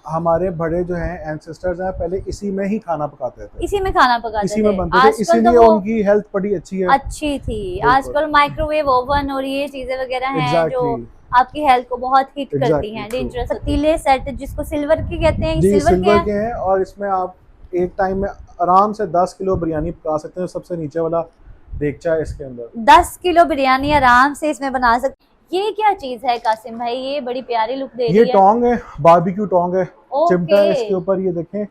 हमारे बड़े जो हैं एंसेस्टर्स हैं पहले इसी में ही खाना पकाते थे, इसी में खाना पकाते इसी थे। में बनते थे, आजकल तो इसीलिए वो उनकी हेल्थ बड़ी अच्छी है। अच्छी थी। बिल्कुल, आजकल माइक्रोवेव ओवन और ये चीजें वगैरह हैं जो एग्जैक्टली, आपकी हेल्थ को बहुत हिट करती एग्जैक्टली हैं, ट्रू। डेंजरस। पतीले सेट जिसको सिल्वर के कहते हैं, ये जी सिल्वर के सिल्वर हैं। के हैं और इसमें आप एक टाइम में आराम से 10 किलो बिरयानी पका सकते हैं। सबसे नीचे वाला देगचा है इसके अंदर। 10 किलो बिरयानी आराम से इसमें बना सकते। ये क्या चीज है कासिम भाई? ये बड़ी प्यारी लुक दे ये रही है। टोंग है, बारबेक्यू टोंग है, चिमटा ओके, है इसके ऊपर, ये देखें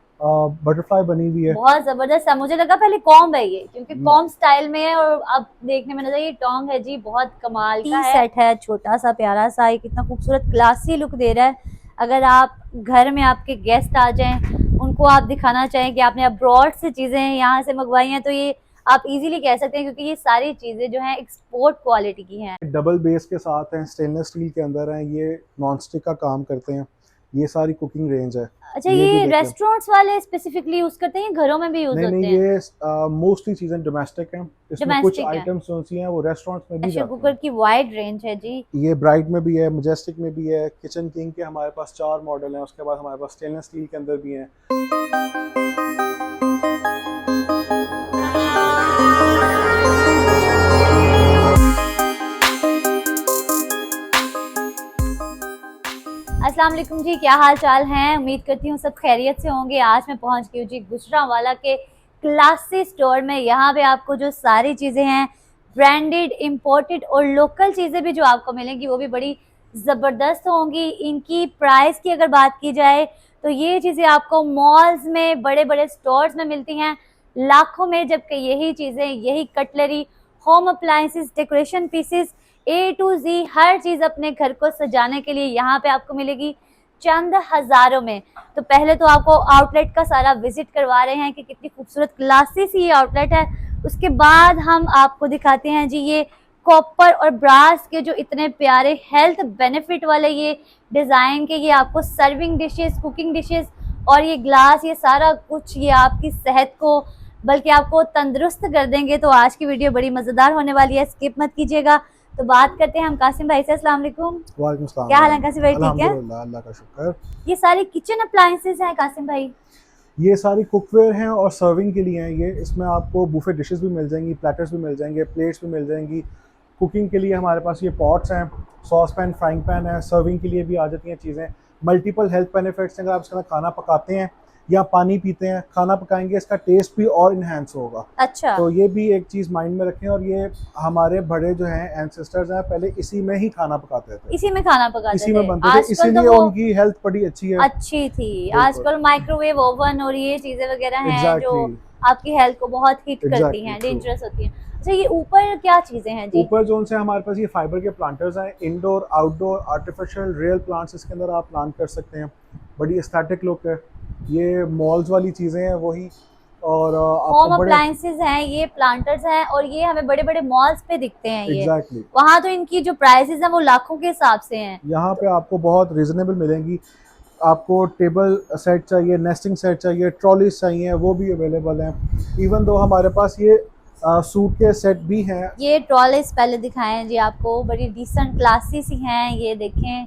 बटरफ्लाई बनी हुई है। बहुत जबरदस्त है। मुझे लगा पहले कॉम्ब है ये, क्योंकि न- कॉम्ब स्टाइल में है, और अब देखने में नजर ये टोंग है जी। बहुत कमाल का है। सेट है छोटा सा प्यारा सा, ये कितना खूबसूरत क्लासी लुक दे रहा है। अगर आप घर में आपके गेस्ट आ जाएं, उनको आप दिखाना चाहें कि आपने अब्रॉड से चीजें यहाँ से मंगवाई हैं, तो ये आप इजीली कह सकते हैं, क्योंकि ये सारी चीजें जो हैं एक्सपोर्ट क्वालिटी की हैं। डबल बेस के साथ हैं, स्टेनलेस स्टील के अंदर हैं, ये नॉन स्टिक का काम करते हैं। ये सारी कुकिंग रेंज है। अच्छा, ये भी ये देखें। रेस्टोरेंट्स वाले स्पेसिफिकली यूज करते हैं, घरों में भी यूज नहीं नहीं, होते हैं? ये मोस्टली चीज़ें डोमेस्टिक हैं। इसमें कुछ डोमेस्टिक है। आइटम्स जो सी हैं वो रेस्टोरेंट्स में भी प्रेशर जाती कुकर हैं। की वाइड रेंज है जी। ये ब्राइट में भी है, मजेस्टिक में भी है, किचन किंग के हमारे पास 4 मॉडल हैं। उसके बाद हमारे पास स्टेनलेस स्टील के अंदर भी हैं। अस्सलाम वालेकुम जी, क्या हाल चाल हैं? उम्मीद करती हूँ सब खैरियत से होंगे। आज मैं पहुँच गई हूँ जी गुजरांवाला के क्लासी स्टोर में। यहाँ पे आपको जो सारी चीज़ें हैं, ब्रांडेड, इम्पोर्टेड और लोकल चीज़ें भी जो आपको मिलेंगी, वो भी बड़ी ज़बरदस्त होंगी। इनकी प्राइस की अगर बात की जाए तो ये चीज़ें आपको मॉल्स में, बड़े बड़े स्टोर्स में मिलती हैं लाखों में, जबकि यही चीज़ें, यही cutlery, home appliances, decoration pieces, A to Z हर चीज अपने घर को सजाने के लिए यहाँ पे आपको मिलेगी चंद हजारों में। तो पहले तो आपको आउटलेट का सारा विजिट करवा रहे हैं कि कितनी खूबसूरत क्लासी सी ये आउटलेट है। उसके बाद हम आपको दिखाते हैं जी ये कॉपर और ब्रास के जो इतने प्यारे हेल्थ बेनिफिट वाले ये डिजाइन के, ये आपको सर्विंग डिशेस, कुकिंग डिशेस और ये ग्लास, ये सारा कुछ ये आपकी सेहत को, बल्कि आपको तंदुरुस्त कर देंगे। तो आज की वीडियो बड़ी मजेदार होने वाली है, स्किप मत कीजिएगा। तो बात करते हैं हम कासिम भाई से। अस्सलाम वालेकुम। वालेकुम सलाम। क्या हाल है कासिम भाई, ठीक है? अल्हम्दुलिल्लाह, अल्लाह का शुक्र। ये सारी किचन अप्लायंसेस हैं कासिम भाई? ये सारी कुकवेयर हैं और सर्विंग के लिए हैं ये। इसमें आपको बुफे डिशेस भी मिल जाएंगी, प्लेटर्स भी मिल जाएंगे, प्लेट्स भी मिल जाएंगी। कुकिंग के लिए हमारे पास ये पॉट्स हैं, सॉस पैन, फ्राइंग पैन है। सर्विंग के लिए भी आ जाती हैं चीज़ें। मल्टीपल हेल्थ बेनिफिट्स हैं। अगर आप इसके अंदर खाना पकाते हैं या पानी पीते हैं, खाना पकाएंगे, इसका टेस्ट भी और इन्हेंस होगा। अच्छा, तो ये भी एक चीज़ माइंड में रखें। और ये हमारे बड़े जो हैं एंसेस्टर्स हैं पहले इसी में ही खाना पकाते थे, इसी में खाना पकाते इसी थे। में बनते थे, आजकल तो इसीलिए वो उनकी हेल्थ बड़ी अच्छी है। अच्छी थी। बिल्कुल, आजकल माइक्रोवेव ओवन और ये चीजें वगैरह हैं जो एग्जैक्टली, आपकी हेल्थ को बहुत हिट करती एग्जैक्टली हैं, ट्रू। डेंजरस होती हैं। अच्छा, ये ऊपर क्या चीजें हैं जी? ऊपर जोन से हमारे पास ये फाइबर के प्लांटर्स हैं, indoor, outdoor, artificial, real plants इसके अंदर आप प्लांट कर सकते हैं। बड़ी एस्थेटिक लुक है। ये मॉल्स वाली चीज़ें हैं वही। और आपको होम बड़े, अप्लायंसेस हैं, ये प्लांटर्स हैं, और ये हमें बड़े बड़े मॉल्स पे दिखते हैं। ये एग्जैक्टली, वहां तो इनकी जो प्राइसेस हैं वो लाखों के हिसाब से हैं। यहाँ पे आपको बहुत रिजनेबल मिलेंगी। आपको टेबल सेट चाहिए, नेस्टिंग सेट चाहिए, ट्रॉलीज चाहिए, वो भी अवेलेबल हैं। इवन दो हमारे पास ये सूट के सेट भी हैं। ये ट्रॉलीज पहले दिखाए हैं जी आपको, बड़ी डिसेंट क्लासी सी हैं, ये देखें।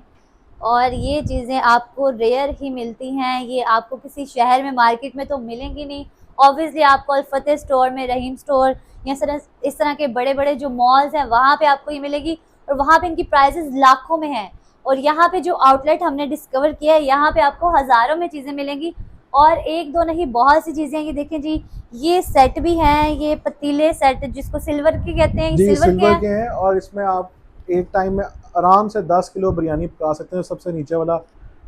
और ये चीज़ें आपको रेयर ही मिलती हैं, ये आपको किसी शहर में, मार्केट में तो मिलेंगी नहीं। ऑब्वियसली आपको अल्फतेह स्टोर में, रहीम स्टोर, या इस तरह के बड़े बड़े जो मॉल्स हैं वहाँ पे आपको ये मिलेगी, और वहाँ पे इनकी प्राइसेस लाखों में हैं। और यहाँ पे जो आउटलेट हमने डिस्कवर किया है, यहाँ पे आपको हज़ारों में चीज़ें मिलेंगी, और एक दो नहीं, बहुत सी चीज़ें हैं। ये देखें जी, ये सेट भी हैं, ये पतीले सेट जिसको सिल्वर के कहते हैं, ये जी सिल्वर के सिल्वर हैं। के हैं और इसमें आप एक टाइम में आराम से 10 किलो बिरयानी पका सकते हैं। सबसे नीचे वाला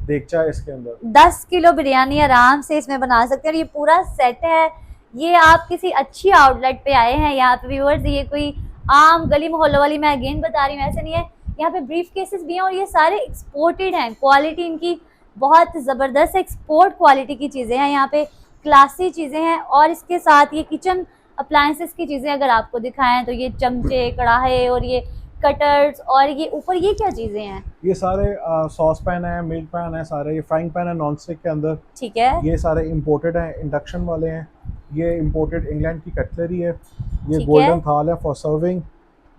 देगचा है इसके अंदर। 10 किलो बिरयानी आराम से इसमें बना सकते हैं, और ये पूरा सेट है। ये आप किसी अच्छी आउटलेट पे आए हैं यहाँ पे व्यूअर्स, ये कोई आम गली मोहल्लों वाली मैं अगेन बता रही हूँ, ऐसे नहीं है। यहाँ पे ब्रीफ केसेस भी हैं, और ये सारे एक्सपोर्टेड हैं। क्वालिटी इनकी बहुत ज़बरदस्त एक्सपोर्ट क्वालिटी की चीज़ें हैं, यहाँ पे क्लासी चीज़ें हैं। और इसके साथ ये किचन अप्लायंसेस की चीज़ें अगर आपको दिखाएं तो ये चमचे, कढ़ाई और ये कटर्स, और ये ऊपर ये क्या चीज़ें हैं? ये सारे सॉस पैन है, मिल्क पैन है सारे। ये फ्राइंग पैन है नॉन स्टिक के अंदर। ठीक है, ये सारे इंपोर्टेड हैं, इंडक्शन वाले हैं। ये इंपोर्टेड इंग्लैंड की कटलरी है। ये ठीक है। गोल्डन थाल है फॉर सर्विंग।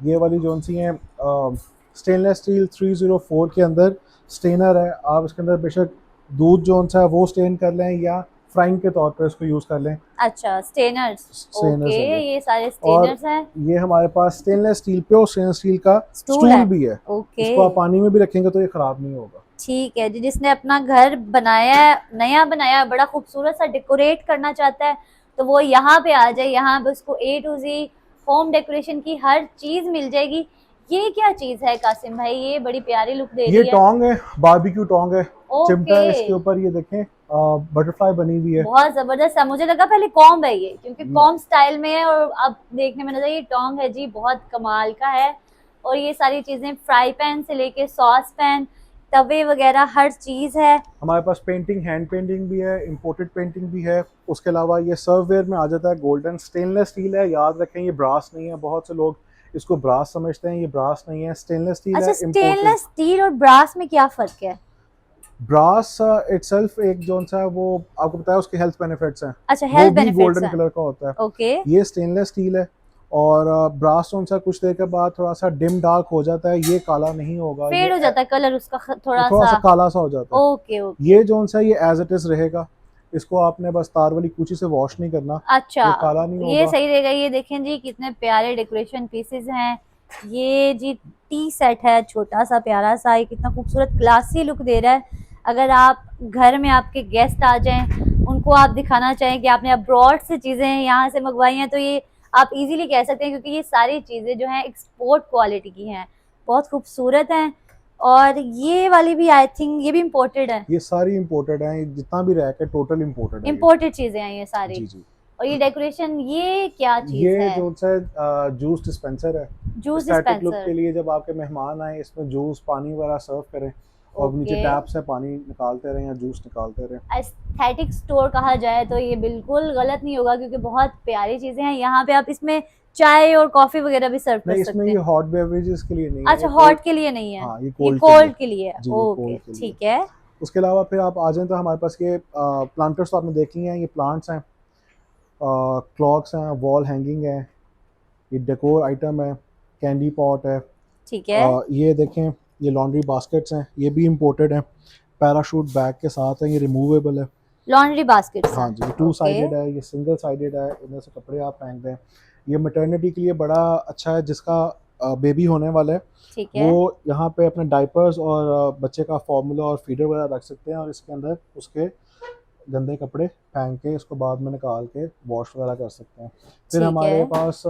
ये वाली जोन सी हैं स्टेनलेस स्टील 304 के अंदर स्टेनर है। आप इसके अंदर बेशक दूध जो सा है वो स्टेन कर लें या फ्राइंग के तौर पर इसको यूज़ कर लें। अच्छा, स्टेनर्स। स्टेनर्स ओके, है ये। ये सारे और स्टेनर्स हैं। ये हमारे पास स्टेनलेस स्टील पे और स्टेनलेस स्टील का स्टूल स्टूल है। भी है। ओके, इसको आप पानी में भी रखेंगे तो ये ख़राब नहीं होगा। ठीक है जी। जिसने अपना घर बनाया है, नया बनाया है, बड़ा खूबसूरत सा डेकोरेट करना चाहता है, तो वो यहाँ पे आ जाए। यहाँ पे उसको A to Z home decoration की हर चीज मिल जाएगी। ये क्या चीज है कासिम भाई? ये बड़ी प्यारी लुक दे ये रही है। टोंग है, बारबेक्यू टोंग है। चिमटा ओके, है इसके ऊपर, ये देखें बटरफ्लाई बनी हुई है। बहुत जबरदस्त है। मुझे लगा पहले कॉम्ब है ये, क्योंकि न- कॉम्ब स्टाइल में है, और अब देखने में नजर ये टोंग है जी, बहुत कमाल का है। और ये सारी चीजें फ्राई पैन से लेके सॉस पैन, तवे वगैरह हर चीज है। हमारे पास पेंटिंग, हैंड पेंटिंग भी है, इंपोर्टेड पेंटिंग भी है। उसके अलावा ये सर्ववेयर में आ जाता है गोल्डन। स्टेनलेस स्टील है, याद रखें ये ब्रास नहीं है। बहुत से लोग इसको ब्रास समझते हैं, ये ब्रास नहीं है, स्टेनलेस स्टील अच्छा, है, इम्पोर्टेड। स्टेनलेस स्टील और ब्रास में क्या फर्क है? ब्रास इटसेल्फ एक जोन सा है, वो आपको पता है उसके हेल्थ बेनिफिट्स हैं, अच्छा, वो हेल्थ भी बेनिफिट्स गोल्डन हैं। कलर का होता है। ओके, ये स्टेनलेस स्टील है। और ब्रास जोन सा कुछ देर के बाद थोड़ा सा डिम डार्क हो जाता है, ये काला नहीं होगा, फेड हो जाता है कलर उसका ये थोड़ा थोड़ा सा। सा काला सा हो जाता है। ओके ओके, ये जोन सा ये एज इट इज रहेगा। इसको आपने बस तार वाली कूची से वॉश नहीं करना, अच्छा, ये काला नहीं ये होगा। सही रहेगा। ये देखें जी, कितने प्यारे डेकोरेशन पीसेस हैं। ये जी टी सेट है, छोटा सा प्यारा सा, ये कितना खूबसूरत क्लासी लुक दे रहा है। अगर आप घर में आपके गेस्ट आ जाएं, उनको आप दिखाना चाहें कि आपने अब्रॉड से चीज़ें यहाँ से मंगवाई हैं, तो ये आप इजीली कह सकते हैं, क्योंकि ये सारी चीज़ें जो हैं एक्सपोर्ट क्वालिटी की हैं, बहुत खूबसूरत हैं। और ये वाली भी आई थिंक ये भी इम्पोर्टेड है। ये सारी इंपोर्टेड है, जितना भी रैक है टोटल इंपोर्टेड है ये। इम्पोर्टेड चीज़ें हैं ये सारी। जी जी। और ये डेकोरेशन, ये क्या चीज़ ये है? जो सा जूस डिस्पेंसर है। Juice static look dispenser. के लिए जब आपके मेहमान आए, इसमें जूस पानी वगैरह सर्व करें और नीचे ओके, टैप से पानी निकालते रहें या जूस निकालते रहें। एस्थेटिक स्टोर कहा जाए तो ये बिल्कुल गलत नहीं होगा, क्योंकि बहुत प्यारी चीजें हैं यहाँ पे। आप इसमें चाय और कॉफी वगैरह भी सर्व कर नहीं, इसमें सकते ये हैं। हॉट बेवरेजेस के लिए नहीं है, अच्छा, ये हॉट कोल्ड। के लिए नहीं है, हाँ, ये ये कोल्ड के लिए। कोल्ड के लिए है। जी, ये ओके, कोल्ड के लिए। ठीक है। उसके अलावा फिर आप आ जाएं तो हमारे पास ये प्लांटर्स तो आपने देख लिए हैं, ये प्लांट्स हैं, क्लॉक्स हैं, वॉल हैंगिंग है, ये डेकोर आइटम है, कैंडी पॉट है। ठीक है, ये देखें, ये लॉन्ड्री बास्केट्स हैं, ये भी इंपोर्टेड हैं, पैराशूट बैग के साथ हैं, ये रिमूवेबल है। लॉन्ड्री बास्केट्स हाँ हैं। जी, ये टू ओके, साइडेड है, ये सिंगल साइडेड है, इनमें से कपड़े आप फेंक दें। ये मैटरनिटी के लिए बड़ा अच्छा है, जिसका बेबी होने वाला है ठीक है, वो यहाँ पे अपने डाइपर्स और बच्चे का फॉर्मूला और फीडर वगैरह रख सकते हैं, और इसके अंदर उसके गंदे कपड़े फेंक के इसको बाद में निकाल के वॉश वगैरह कर सकते हैं। फिर ठीक है। हमारे पास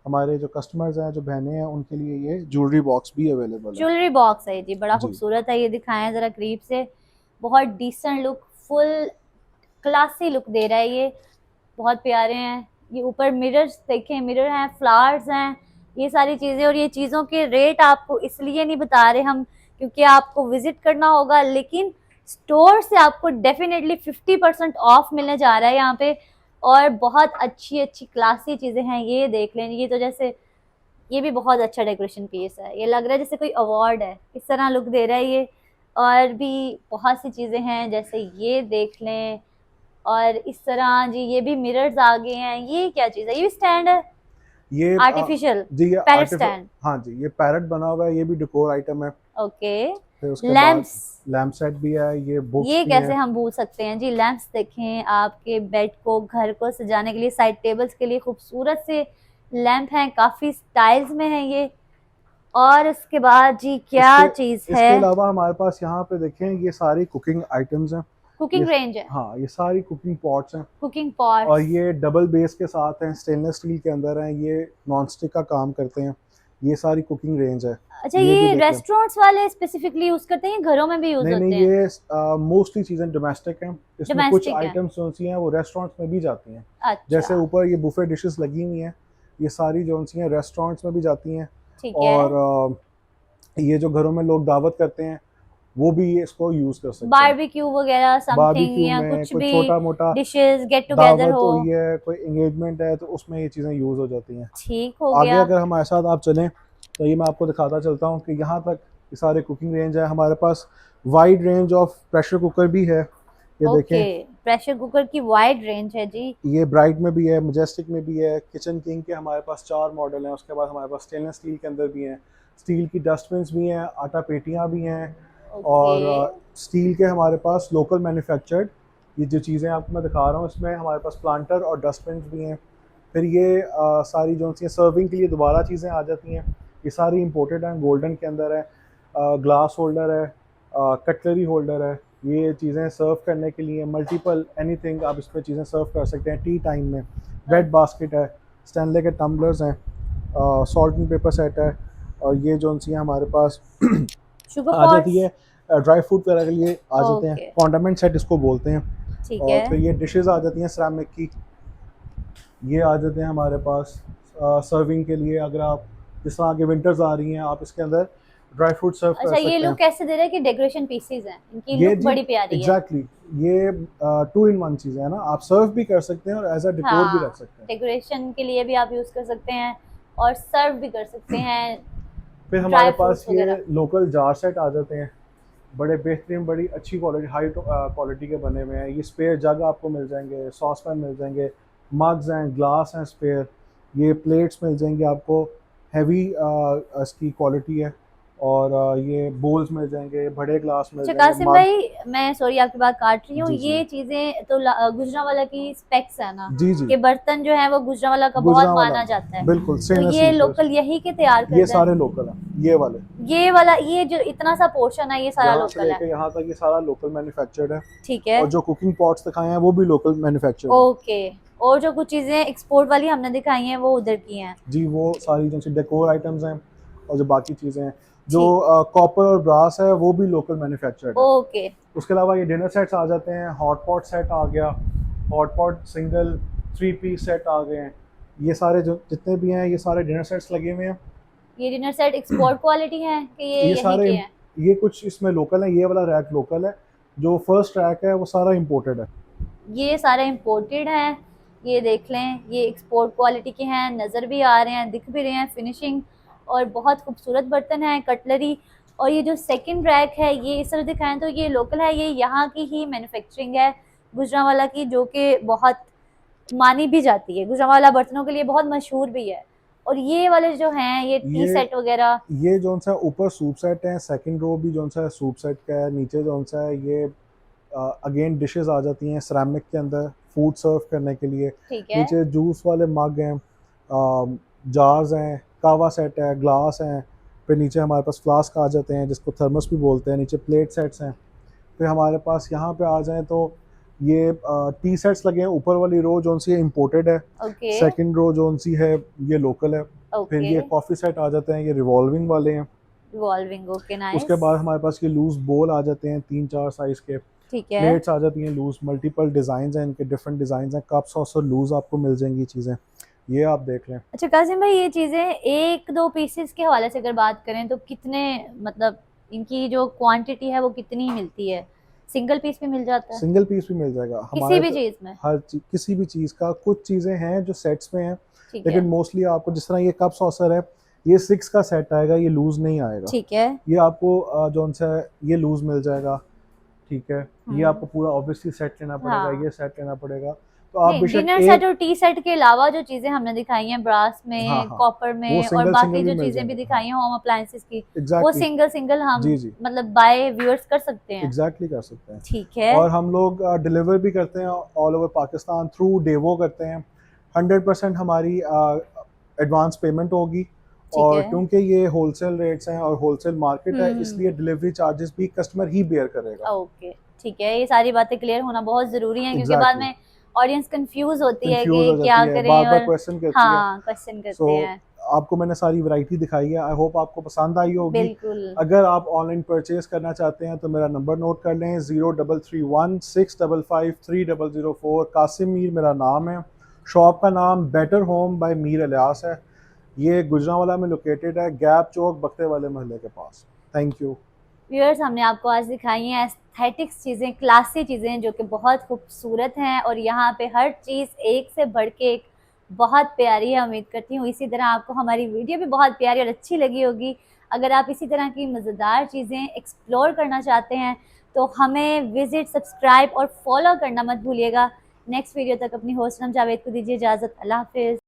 हमारे जो कस्टमर्स हैं, जो बहनें हैं, उनके लिए ये ज्वेलरी बॉक्स भी अवेलेबल है। ज्वेलरी बॉक्स है जी, बड़ा जी। खूबसूरत है। ये दिखाएं जरा करीब से। बहुत decent look, full classy look दे रहा है ये। बहुत प्यारे हैं। ये ऊपर मिरर्स देखें, मिरर हैं, फ्लावर्स हैं, ये सारी चीज़ें। और ये चीज़ों के रेट आपको इसलिए नहीं बता रहे हम, क्योंकि आपको विजिट करना होगा, लेकिन स्टोर से आपको डेफिनेटली 50% ऑफ मिलने जा रहा है यहाँ पे। और बहुत अच्छी अच्छी क्लासी चीज़ें हैं। ये देख लें, ये तो जैसे, ये भी बहुत अच्छा डेकोरेशन पीस है। ये लग रहा है जैसे कोई अवार्ड है, इस तरह लुक दे रहा है ये। और भी बहुत सी चीज़ें हैं, जैसे ये देख लें। और इस तरह जी, ये भी मिरर्स आ गए हैं। ये क्या चीज़ है? ये भी स्टैंड है, ये आर्टिफिशियल जी, ये पैरेट आर्टिफिशियल। स्टैंड। हाँ जी, ये पैरट बना हुआ है, ये भी डेकोर आइटम है। ओके, फिर उसके बाद लैंप्स। लैम्प सेट भी है, ये बुक्स ये भी कैसे हैं। हम भूल सकते हैं जी? लैंप्स देखें, आपके बेड को, घर को सजाने के लिए, साइड टेबल्स के लिए खूबसूरत से लैंप हैं, काफ़ी स्टाइल्स में है ये। और इसके बाद जी क्या चीज़ इसके है? अलावा हमारे पास यहाँ पे देखें, ये सारी कुकिंग आइटम्स हैं। ये, कुकिंग रेंज है, हाँ, ये सारी कुकिंग पॉट्स हैं। कुकिंग और पॉट्स। ये डबल बेस के साथ हैं, स्टेनलेस स्टील के अंदर हैं, ये नॉन स्टिक का काम करते हैं। ये सारी कुकिंग रेंज है। अच्छा, ये भी ये देखें। रेस्टोरेंट्स वाले स्पेसिफिकली यूज करते हैं, घरों में भी यूज नहीं होते नहीं, हैं? ये मोस्टली चीज़ें डोमेस्टिक हैं। इसमें कुछ डोमेस्टिक है। आइटम्स जो सी हैं वो रेस्टोरेंट्स में भी जाती हैं। जैसे अच्छा, ऊपर ये बुफे डिशेस लगी हुई हैं, ये सारी जो सी हैं रेस्टोरेंट्स में भी जाती हैं। ठीक है। और ये जो घरों में लोग दावत करते हैं, वो भी ये इसको यूज़ कर सकते हैं। बारबेक्यू वगैरह समथिंग, बारबेक्यू या में कुछ कोई भी छोटा मोटा डिशेस गेट टुगेदर दावत हो। हुई है, कोई एंगेजमेंट है, तो उसमें ये चीज़ें यूज़ हो जाती हैं। ठीक हो आगे गया। अगर हमारे साथ आप चलें तो ये मैं आपको दिखाता चलता हूँ कि यहाँ तक ये सारे कुकिंग रेंज है। हमारे पास wide range of pressure cooker भी है, ये ओके, देखें। प्रेशर कुकर की वाइड रेंज है जी। ये ब्राइट में भी है, मजेस्टिक में भी है, किचन किंग के हमारे पास 4 मॉडल हैं। उसके बाद हमारे पास स्टेनलेस स्टील के अंदर भी हैं, स्टील की डस्टबिन्स भी हैं, आटा पेटियाँ भी हैं, ओके। और स्टील के हमारे पास लोकल मैन्युफैक्चर्ड ये जो चीज़ें आपको मैं दिखा रहा हूँ, इसमें हमारे पास प्लांटर और डस्टबिन भी हैं। फिर ये सारी जो सी सर्विंग के लिए दोबारा चीज़ें आ जाती हैं, ये सारी इंपोर्टेड हैं, गोल्डन के अंदर है, ग्लास होल्डर है, कटलरी होल्डर है। ये चीज़ें सर्व करने के लिए मल्टीपल एनीथिंग आप इस पर चीज़ें सर्व कर सकते हैं टी टाइम में। ब्रेड बास्केट है, स्टैनले के टम्बलर्स हैं, सॉल्ट एंड पेपर सेट है, और ये जो सी हमारे पास शुगर आ जाती पॉट्स। है ड्राई फ्रूट वगैरह के लिए आ जाते हैं, ओके। कॉन्डामेंट सेट इसको बोलते हैं। ठीक और है। फिर ये डिशेस आ जाती हैं सिरेमिक की, ये आ जाते हैं हमारे पास सर्विंग के लिए। अगर आप जिस तरह आगे विंटर्स आ रही हैं, आप इसके अंदर ड्राई फ्रूट सर्व कर अच्छा, ये सकते लुक हैं। कैसे दे रहा है कि डेकोरेशन पीसीज हैं, इनकी ये लुक जी बड़ी प्यारी है। एग्जैक्टली ये 2 in 1 चीज़ें हैं ना, आप सर्व भी कर सकते हैं और एज अ डिकोर भी रख हाँ, सकते हैं। डेकोरेशन के लिए भी आप यूज कर सकते हैं और सर्व भी कर सकते हैं फिर हमारे ड्राई पास फ्रूट्स वगैरह। ये लोकल जार सेट आ जाते हैं, बड़े बेहतरीन, बड़ी अच्छी क्वालिटी, हाई क्वालिटी के बने हुए हैं। ये स्पेयर जग आपको मिल जाएंगे, सॉस पैन मिल जाएंगे, मग्स हैं, ग्लास हैं स्पेयर, ये प्लेट्स मिल जाएंगे आपको, हैवी इसकी क्वालिटी है। और ये बोल्स मिल जाएंगे, बड़े ग्लास मिल अच्छा जाएंगे, कासिम मग। भाई, मैं सॉरी आपकी बात काट रही हूँ, जी जी ये चीजें तो गुजरांवाला की स्पेक्स है ना, जी जी। कि बर्तन जो है वो गुजरांवाला का बहुत गुजरांवाला माना जाता है, बिल्कुल तो स्टेनलेस ये स्टील लोकल यही के तैयार ये करते सारे हैं। लोकल हैं, ये वाले ये वाला, ये जो इतना सा पोर्शन है, ये सारा यहाँ से लोकल है। लेके यहाँ तक ये सारा लोकल मैन्युफैक्चर्ड है। ठीक है। और जो कुकिंग पॉट्स दिखाए हैं वो भी लोकल मैन्युफैक्चर्ड है। ओके। और जो कुछ चीजें एक्सपोर्ट वाली हमने दिखाई हैं वो उधर की हैं। जी, वो सारी जो डेकोर आइटम्स हैं और जो बाकी चीज़ें हैं, जो ठीक। कॉपर और ब्रास है वो भी लोकल मैन्युफैक्चर्ड है। ओके। उसके अलावा ये डिनर सेट्स आ जाते हैं, हॉट पॉट सेट आ गया, hot pot single 3 piece set आ गए हैं। ये सारे जो जितने भी हैं ये सारे डिनर सेट्स लगे हुए हैं। ये डिनर सेट एक्सपोर्ट क्वालिटी है कि ये ये यहीं सारे के हैं? ये कुछ इसमें लोकल है, ये वाला रैक लोकल है, जो फर्स्ट रैक है वो सारा इंपोर्टेड है। ये सारे इम्पोर्टेड हैं। ये देख लें, ये एक्सपोर्ट क्वालिटी के हैं, नज़र भी आ रहे हैं, दिख भी रहे हैं, फिनिशिंग और बहुत खूबसूरत बर्तन है, कटलरी। और ये जो सेकंड रैक है, ये इस तरह दिखाएं तो ये लोकल है, ये यहाँ की ही मैन्युफैक्चरिंग है गुजरांवाला की, जो कि बहुत मानी भी जाती है, गुजरांवाला बर्तनों के लिए बहुत मशहूर भी है। और ये वाले जो हैं, ये टी ये सेट वगैरह। ये जोन सा ऊपर सूप सेट है, सेकंड रो भी जोन सा सूप सेट का है, नीचे जोन सा है ये अगेन डिशेस आ जाती हैं सिरेमिक के अंदर फूड सर्व करने के लिए। ठीक है। नीचे जूस वाले मग हैं, जार्स हैं, कावा सेट है, ग्लास हैं। फिर नीचे हमारे पास फ्लास्क आ जाते हैं जिसको थर्मस भी बोलते हैं, नीचे प्लेट सेट्स हैं। फिर हमारे पास यहाँ पे आ जाएं तो ये टी सेट्स लगे हैं, ऊपर वाली रो जोन सी है इम्पोर्टेड है, ओके। सेकंड रो जोन सी है ये लोकल है। फिर ओके। ये कॉफ़ी सेट आ जाते हैं, ये रिवॉल्विंग वाले हैं। रिवॉल्विंग। ओके, उसके नाइस। बाद हमारे पास ये लूज बोल आ जाते हैं 3-4 साइज़ के, ठीक है। प्लेट्स आ जाती हैं लूज, मल्टीपल डिज़ाइन हैं इनके, डिफरेंट डिज़ाइन हैं, कप्स और लूज आपको मिल जाएंगी चीज़ें, ये आप देख लें। अच्छा कासिम भाई, ये चीज़ें एक दो पीसेस के हवाले से अगर बात करें तो कितने, मतलब इनकी जो क्वांटिटी है वो कितनी मिलती है? सिंगल पीस भी मिल जाता है सिंगल पीस भी मिल जाएगा किसी हमारे भी चीज़ में? हर चीज, किसी भी चीज़ का, कुछ चीज़ें हैं जो सेट्स में हैं, ठीक लेकिन है। मोस्टली आपको जिस तरह ये कप सॉसर है, ये 6 का सेट आएगा, ये लूज नहीं आएगा। ठीक है। ये आपको जो सा ये लूज मिल जाएगा, ठीक है। ये आपको पूरा ऑब्वियसली सेट लेना पड़ेगा, हाँ। ये सेट लेना पड़ेगा, तो आप नहीं, बेशक डिनर सेट एक, और टी सेट के अलावा जो चीजें हमने दिखाई हैं ब्रास हाँ में, हाँ कॉपर वो में और सिंगल बाकी सिंगल भी जो मिल चीजें भी जाएंगे, दिखाई हैं होम अप्लायंसेस की, वो एग्जैक्टली सिंगल सिंगल हम जी जी मतलब बाय व्यूअर्स कर सकते हैं। एग्जैक्टली कर सकते हैं। ठीक है। और हम लोग डिलीवर भी करते हैं all over Pakistan through Daewoo करते हैं। 100% हमारी एडवांस पेमेंट होगी, ठीक और है। क्योंकि ये होलसेल रेट्स हैं और होलसेल मार्केट है, इसलिए हम्म। डिलीवरी चार्जेस भी कस्टमर ही बेयर करेगा। ओके। ठीक है, ये सारी बातें क्लियर होना बहुत जरूरी है, क्योंकि बाद एग्जैक्टली में ऑडियंस कंफ्यूज होती है कंफ्यूज कि हो जाती क्या है, बार करें, बार और क्वेश्चन करती है। हाँ, क्वेश्चन सो करते हैं। आपको मैंने सारी वैरायटी दिखाई है, आई होप आपको पसंद आई होगी। बिल्कुल। अगर आप ऑनलाइन परचेज करना चाहते हैं तो मेरा नंबर नोट कर लें, 0331655304। कासिम मीर मेरा नाम है, शॉप का नाम better home by Mir Ilyas है। ये गुजरांवाला में लोकेटेड है, गैप चौक बख्ते वाले महल्ले के पास। Thank you. व्यूअर्स, हमने आपको आज दिखाई हैं एस्थेटिक्स चीज़ें, क्लासी चीज़ें जो कि बहुत खूबसूरत हैं, और यहाँ पे हर चीज़ एक से बढ़ के एक बहुत प्यारी है। उम्मीद करती हूँ इसी तरह आपको हमारी वीडियो भी बहुत प्यारी और अच्छी लगी होगी। अगर आप इसी तरह की मज़ेदार चीज़ें एक्सप्लोर करना चाहते हैं तो हमें विज़िट, सब्सक्राइब और फॉलो करना मत भूलिएगा। नेक्स्ट वीडियो तक अपनी होस्ट हम जावेद को दीजिए इजाज़त। अल्लाह हाफिज़।